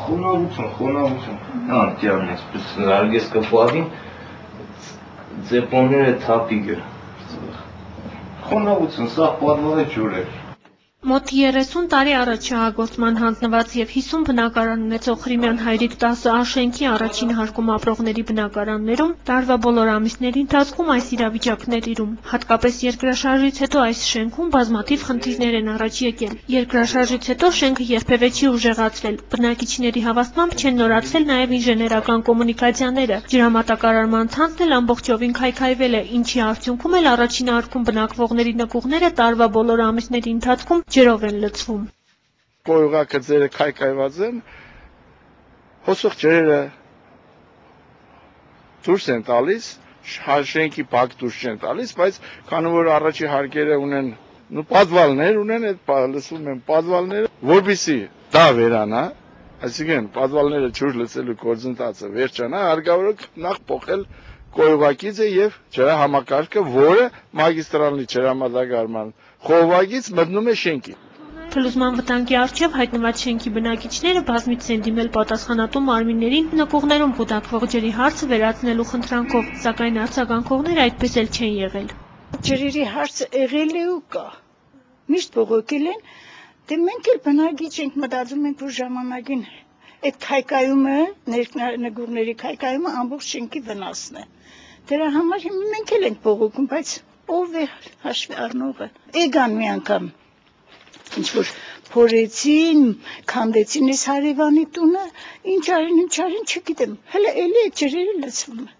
Խոնավություն։ Դիարն այսպես նարգես կպավին ձեպոնները թափիկը։ Խոնավություն, սա պատվալ է ջուր է։ Մոտ 30 տարի առաջ շահագործման հանձնված եւ 50 բնակարան ունեցող Ղրիմյան Հայրիկ 10A շենքի առաջին հարկում ապրողների բնակարաններում տարվա բոլոր ամիսների ընթացքում այս իրավիճակն էր իրում։ Հատկապես երկրաշարժից հետո այս շենքում բազմաթիվ խնդիրներ են առաջ եկել։ Երկրաշարժից հետո շենքը երբևէ չի ուժեղացվել։ Բնակիչների հավաստմամբ չեն նորացվել նաեւ ինժեներական կոմունիկացիաները։ Ջրամատակարարման ցանցն էլ ամբողջովին քայքայվել է, ինչի արդյունքում էլ առաջին հարկում բնակվողների նկուղները տարվա բոլոր ամիսների ընթացքում ջրով են լցվում։ Կոյուղակը ձերը քայքայված են, հոսող ջրերը դուրս են տալիս, շենքի բակ դուրս չեն տալիս, բայց քանի որ առաջի հարկերը ունեն պատվալներ ունեն, այդ լսում են պատվալները, որպեսզի դա վերանա, այսինքն պատվալները ջուր լցելու գործընթացը վերջանա, հարկավոր է նախ փոխել կոյուղակիցը եւ ջրահամակարգը, որը մագիստրալի ջրամատակարարման խողովակից մտնում է շենքի։ Փլուզման վտանգի առջև հայտնված շենքի բնակիչները բազմիցս են դիմել պատասխանատու մարմիններին նկուղներում կուտակվող ջրի հարցը վերացնելու խնդրանքով, սակայն արձագանքողները այդպես էլ չեն եղել։ Ջրերի հարցը եղել է ու կա։ Միշտ բողոքել են, դե մենք էլ բնակիչ ենք, մտածում ենք, որ ժամանակին այդ քայքայումը, նկուղների քայքայումը ամբողջ շենքի վնասն է։ Դրա համար մենք էլ ենք բողոքում, բայց ով է հաշվի առնողը։ Եկան մի անգամ ինչ-որ փորեցին, քանդեցին այս հարևանի տունը, ինչ արին, չգիտեմ, հələ էլի այդ ջրերը լցվում է։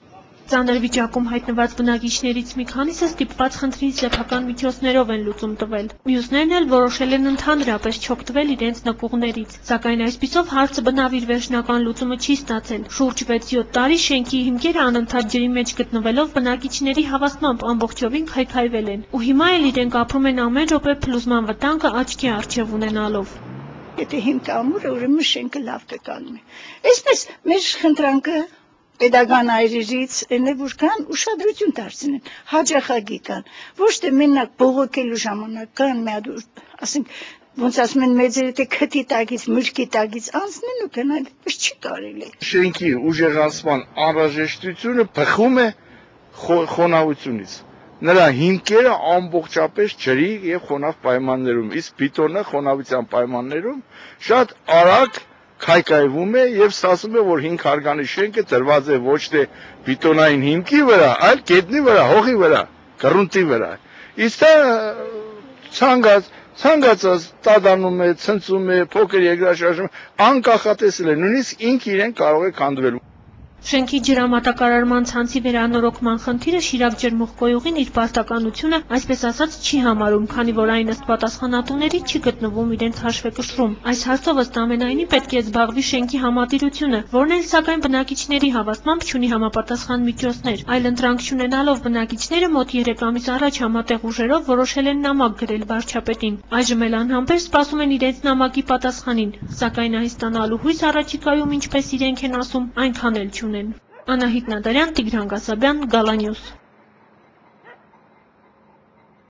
Ծանր վիճակում հայտնված բնակիչներից մի քանիսը ստիպված խնդրին սեփական միջոցներով են լուծում տվել։ Մյուսներն էլ որոշել են ընդհանրապես չօգտվել իրենց նկուղներից, սակայն այսպիսով հարցը բնավիր վերջնական լուծումը չի ստացել։ Շուրջ 6-7 տարի շենքի հիմքերը անընդհատ ջրի մեջ գտնվելով բնակիչների հավաստմամբ ամբողջովին քայքայվել են, ու հիմա էլ իրենք ապրում են ամեն րոպե փլուզման վտանգը աչքի առջև ունենալով։ Եթե հիմքը ամուր է, ուրեմն շենքը լավ կկանգնի։ Այսպես մեր խնդրանքը Պետական այրերից այնը որ կան ուշադրություն դարձնեն, հաջախակի կան, ոչ թե մենակ բողոքելու ժամանակ կան, ասենք ոնց ասում են մեծերը թե քթի տակից, մրգի տակից անցնեն ու գնան, այդպես չի կարելի։ Շենքի ուժեղացման անհրաժեշտությունը բխում է խոնավությունից։ Նրա հիմքերը ամբողջապես ջրի եւ խոնավ պայմաններում, իսկ բետոնը խոնավության պայմաններում շատ արագ քայքայվում է եւ ստացվում է, որ 5 հարկանի շենքը դրված է ոչ թե բետոնային հիմքի վրա, այլ գետնի վրա, հողի վրա, գրունտի վրա։ Իսկ ցանկացած տադանում է, ցնցում է, փոքր երկրաշարժում, անկախատեսել է, նույնիսկ ինքը իրեն կարող է քանդվել։ Շենքի ջրամատակարարման ցանցի վերանորոգման խնդիրը Շիրակ ջրմուղկոյուղին իր պարտականությունը, այսպես ասած, չի համարում, քանի որ այն ըստ պատասխանատուների չի գտնվում իրենց հաշվեկշռում։ Այս հարցով ըստ ամենայնի պետք է զբաղվի շենքի համատիրությունը, որն էլ սակայն բնակիչների հավաստմամբ չունի համապատասխան միջոցներ, այլ ընտրանք չունենալով բնակիչները մոտ 3 ամիս առաջ համատեղ ուժերով որոշել են նամակ գրել վարչապետին։ Այժմ էլ անհամբեր սպասում են իրենց նամակի պատասխանին, սակայն այն ստանալու հույս առաջիկայում, ինչպես իրենք են ասում, այնքան էլ չունեն։ Անահիտ Նադարյան, Տիգրան Գասաբյան, Գալանյուս։